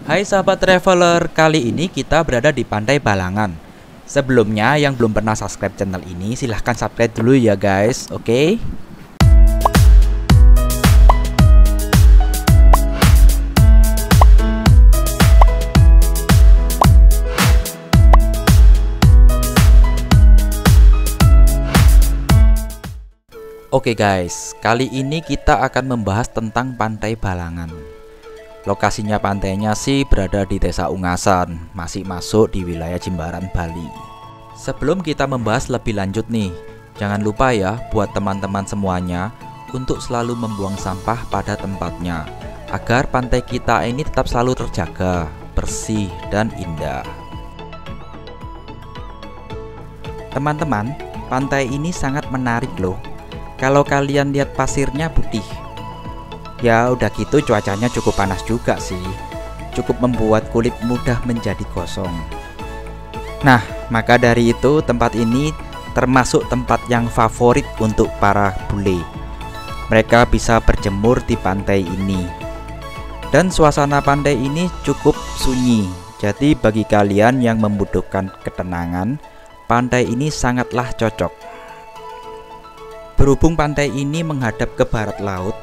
Hai sahabat traveler, kali ini kita berada di Pantai Balangan. Sebelumnya yang belum pernah subscribe channel ini silahkan subscribe dulu ya guys, oke? Oke guys, kali ini kita akan membahas tentang Pantai Balangan. Lokasinya pantainya sih berada di Desa Ungasan, masih masuk di wilayah Jimbaran, Bali. Sebelum kita membahas lebih lanjut nih, jangan lupa ya buat teman-teman semuanya untuk selalu membuang sampah pada tempatnya, agar pantai kita ini tetap selalu terjaga, bersih, dan indah. Teman-teman, pantai ini sangat menarik loh. Kalau kalian lihat pasirnya putih, ya udah gitu cuacanya cukup panas juga sih, cukup membuat kulit mudah menjadi gosong. Nah, maka dari itu tempat ini termasuk tempat yang favorit untuk para bule. Mereka bisa berjemur di pantai ini. Dan suasana pantai ini cukup sunyi. Jadi bagi kalian yang membutuhkan ketenangan, pantai ini sangatlah cocok. Berhubung pantai ini menghadap ke barat laut,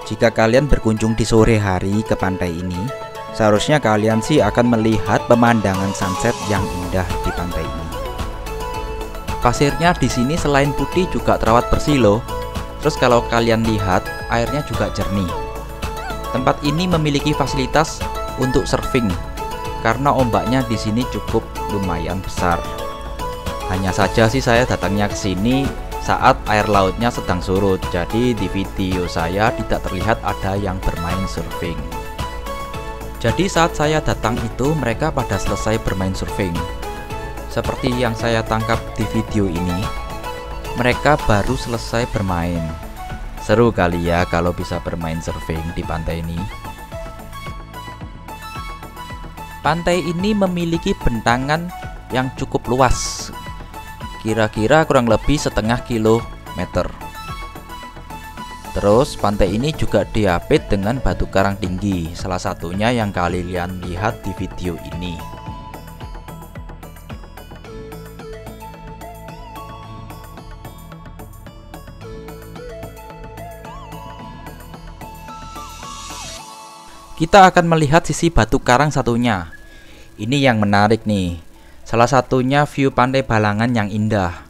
jika kalian berkunjung di sore hari ke pantai ini, seharusnya kalian sih akan melihat pemandangan sunset yang indah di pantai ini. Pasirnya di sini selain putih juga terawat bersih loh. Terus kalau kalian lihat, airnya juga jernih. Tempat ini memiliki fasilitas untuk surfing karena ombaknya di sini cukup lumayan besar. Hanya saja sih saya datangnya ke sini saat air lautnya sedang surut, jadi di video saya tidak terlihat ada yang bermain surfing. Jadi saat saya datang itu mereka pada selesai bermain surfing. Seperti yang saya tangkap di video ini, mereka baru selesai bermain. Seru kali ya kalau bisa bermain surfing di pantai ini. Pantai ini memiliki bentangan yang cukup luas, kira-kira kurang lebih setengah kilometer. Terus pantai ini juga diapit dengan batu karang tinggi, salah satunya yang kalian lihat di video ini. Kita akan melihat sisi batu karang satunya. Ini yang menarik nih. Salah satunya view Pantai Balangan yang indah.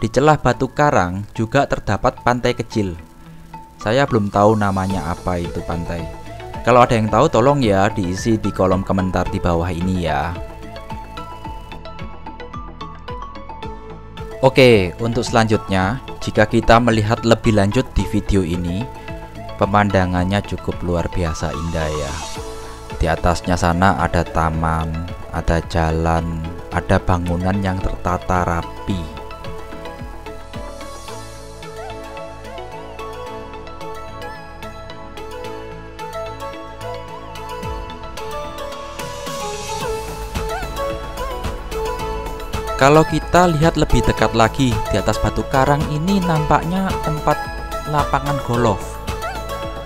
Di celah batu karang juga terdapat pantai kecil. Saya belum tahu namanya apa itu pantai. Kalau ada yang tahu tolong ya diisi di kolom komentar di bawah ini ya. Oke, untuk selanjutnya, jika kita melihat lebih lanjut di video ini, pemandangannya cukup luar biasa indah ya. Di atasnya sana ada taman, ada jalan, ada bangunan yang tertata rapi. Kalau kita lihat lebih dekat lagi, di atas batu karang ini nampaknya tempat lapangan golf.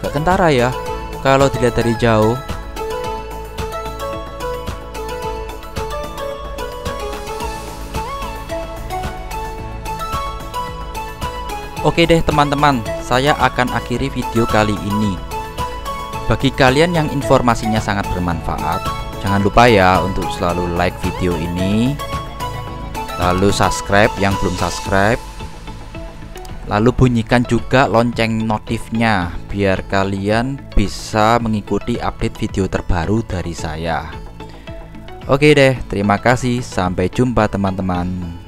Gak kentara ya, kalau dilihat dari jauh. Oke deh teman-teman, saya akan akhiri video kali ini. Bagi kalian yang informasinya sangat bermanfaat, jangan lupa ya untuk selalu like video ini, lalu subscribe yang belum subscribe, lalu bunyikan juga lonceng notifnya biar kalian bisa mengikuti update video terbaru dari saya. Oke deh, terima kasih, sampai jumpa teman-teman.